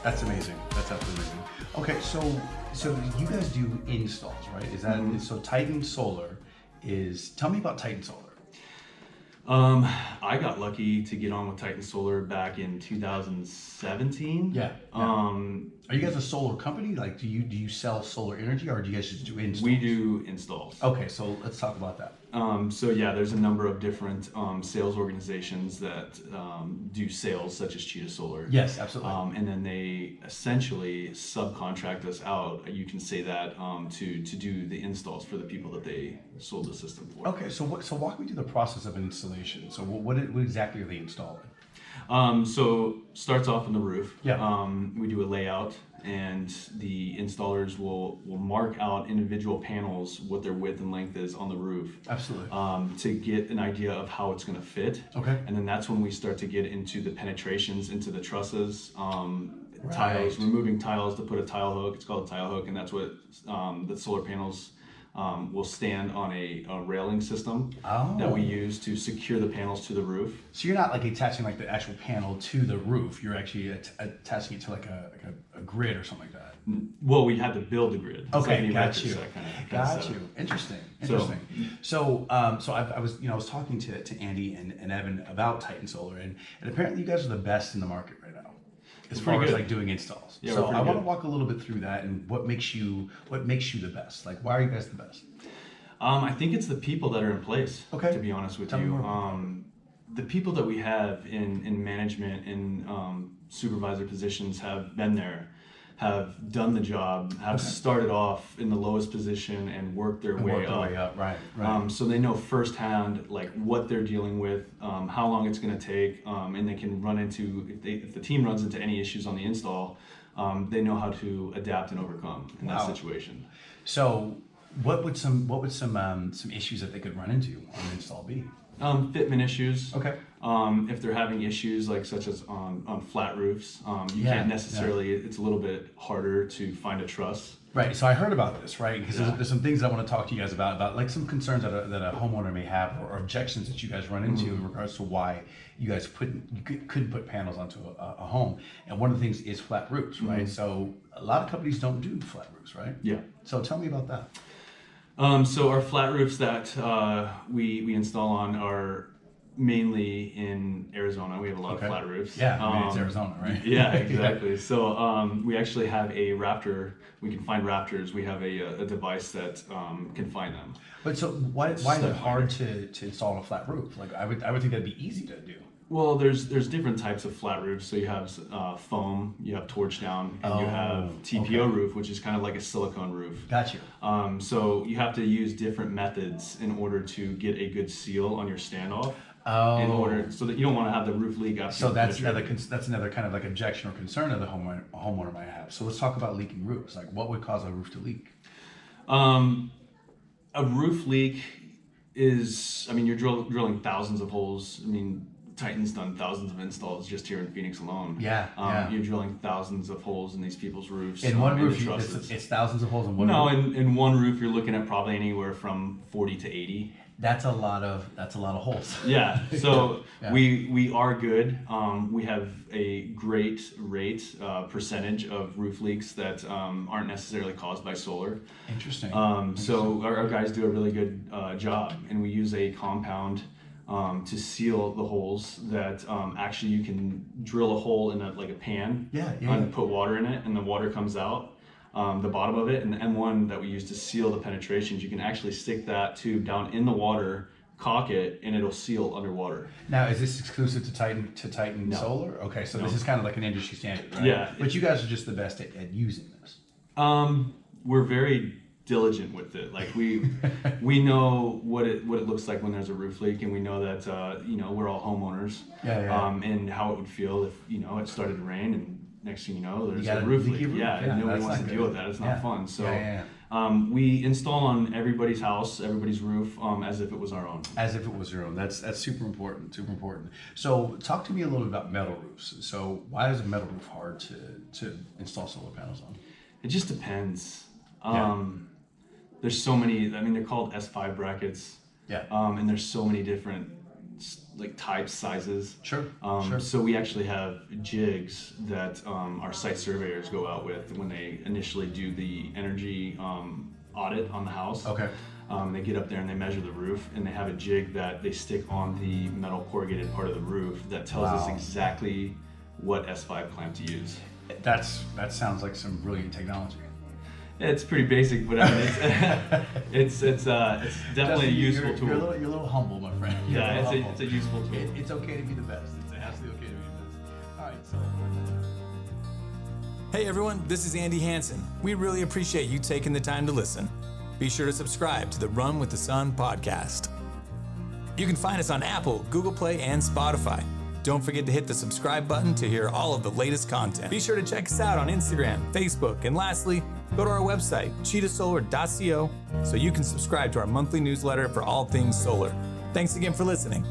That's amazing. That's absolutely amazing. Okay, so you guys do installs, right? Is that so? Titan Solar is. Tell me about Titan Solar. I got lucky to get on with Titan Solar back in 2017. Yeah. Are you guys a solar company? Like, do you sell solar energy, or do you guys just do installs? We do installs. Okay, so let's talk about that. So yeah, there's a number of different sales organizations that do sales, such as Cheetah Solar. Yes, absolutely. And then they essentially subcontract us out. You can say that to do the installs for the people that they sold the system for. Okay, so walk me through the process of an installation. So what exactly are they installing? So starts off in the roof. Yeah. We do a layout, and the installers will mark out individual panels, what their width and length is on the roof. Absolutely. To get an idea of how it's going to fit. Okay. And then that's when we start to get into the penetrations into the trusses, Right. tiles, removing tiles to put a tile hook. It's called a tile hook, and that's what the solar panels will stand on a railing system that we use to secure the panels to the roof. So you're not like attaching like the actual panel to the roof. You're actually attaching it to like a grid or something like that. Well, we had to build the grid. It's Okay, like got you. Got You. Interesting. So I was talking to Andy and Evan about Titan Solar, and apparently you guys are the best in the market right now as far as like doing installs. Yeah, so I want to walk a little bit through that and what makes you the best. Like, why are you guys the best? I think it's the people that are in place. Okay. To be honest with Tell me you, more. the people that we have in management and supervisor positions have been there, have done the job, have started off in the lowest position and worked their way up. Right. So they know firsthand like what they're dealing with, how long it's going to take, and they can run into if the team runs into any issues on the install, they know how to adapt and overcome in that situation. So what would some issues that they could run into on an install be? Fitment issues. Okay. If they're having issues like such as on flat roofs, you can't necessarily. It's a little bit harder to find a truss. Right. So I heard about this, right? Because there's some things that I want to talk to you guys about like some concerns that a homeowner may have or objections that you guys run into in regards to why you guys couldn't put panels onto a home. And one of the things is flat roofs, right? So a lot of companies don't do flat roofs, right? Yeah. So tell me about that. So our flat roofs that we install on are mainly in Arizona. We have a lot of flat roofs. Yeah, I mean, it's Arizona, right? Yeah, exactly. So we actually have a Raptor. We can find Raptors. We have a device that can find them. But so why is it hard to install on a flat roof? Like I would think that'd be easy to do. Well, there's different types of flat roofs. So you have foam, you have torch down, and you have TPO roof, which is kind of like a silicone roof. Got you. So you have to use different methods in order to get a good seal on your standoff. In order so that you don't want to have the roof leak after. So that's another kind of like objection or concern that the homeowner might have. So let's talk about leaking roofs. Like, what would cause a roof to leak? A roof leak is, I mean, you're drilling thousands of holes. I mean, Titan's done thousands of installs just here in Phoenix alone. Yeah. You're drilling thousands of holes in these people's roofs. In one roof, it's thousands of holes in one roof. No, in one roof, you're looking at probably anywhere from 40 to 80. That's a lot of holes. Yeah. So we are good. We have a great rate percentage of roof leaks that aren't necessarily caused by solar. Interesting. So our guys do a really good job, and we use a compound to seal the holes that actually you can drill a hole in a pan. And put water in it, and the water comes out. The bottom of it, and the M1 that we use to seal the penetrations, you can actually stick that tube down in the water, caulk it, and it'll seal underwater. Now, is this exclusive to Titan Solar? Okay, so this is kind of like an industry standard, right? Yeah. But you guys are just the best at using this. We're very diligent with it. Like we know what it looks like when there's a roof leak, and we know that we're all homeowners. And how it would feel if it started to rain and next thing you know, there's a roof leak. Yeah, nobody wants to deal with that. It's not fun. So we install on everybody's house, everybody's roof, as if it was our own. As if it was your own. That's super important. Super important. So talk to me a little bit about metal roofs. So why is a metal roof hard to install solar panels on? It just depends. There's so many. I mean, they're called S5 brackets. Yeah. And there's so many different like types, sizes. Sure. So we actually have jigs that our site surveyors go out with when they initially do the energy audit on the house. Okay. They get up there and they measure the roof, and they have a jig that they stick on the metal corrugated part of the roof that tells us exactly what S5 clamp to use. That sounds like some brilliant technology. It's pretty basic, but I mean, it's definitely Justin, a useful tool. You're a little humble, my friend. Yeah, it's a useful tool. It's okay to be the best. It's absolutely okay to be the best. All right, so. Hey everyone, this is Andy Hansen. We really appreciate you taking the time to listen. Be sure to subscribe to the Run with the Sun podcast. You can find us on Apple, Google Play, and Spotify. Don't forget to hit the subscribe button to hear all of the latest content. Be sure to check us out on Instagram, Facebook, and lastly, go to our website, cheetahsolar.co, so you can subscribe to our monthly newsletter for all things solar. Thanks again for listening.